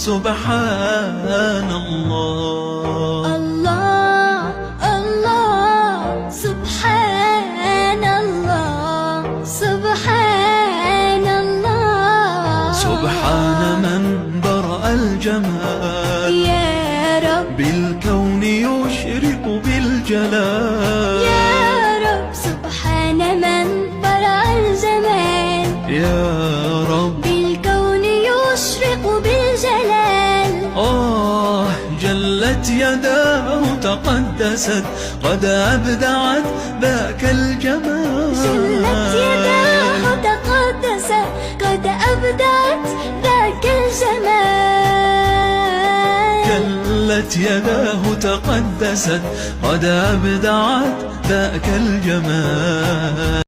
سبحان الله. الله الله سبحان الله سبحان الله. سبحان من برأ الجمال يا رب بالكون يشرق بالجلال. يا رب سبحان من برأ الجمال يا رب بالكون يشرق بالجلال. جلت يداه تقدست قد أبدعت ذاك الجمال. جلت يداه تقدست قد أبدعت ذاك الجمال. جلت يداه تقدست قد أبدعت ذاك الجمال.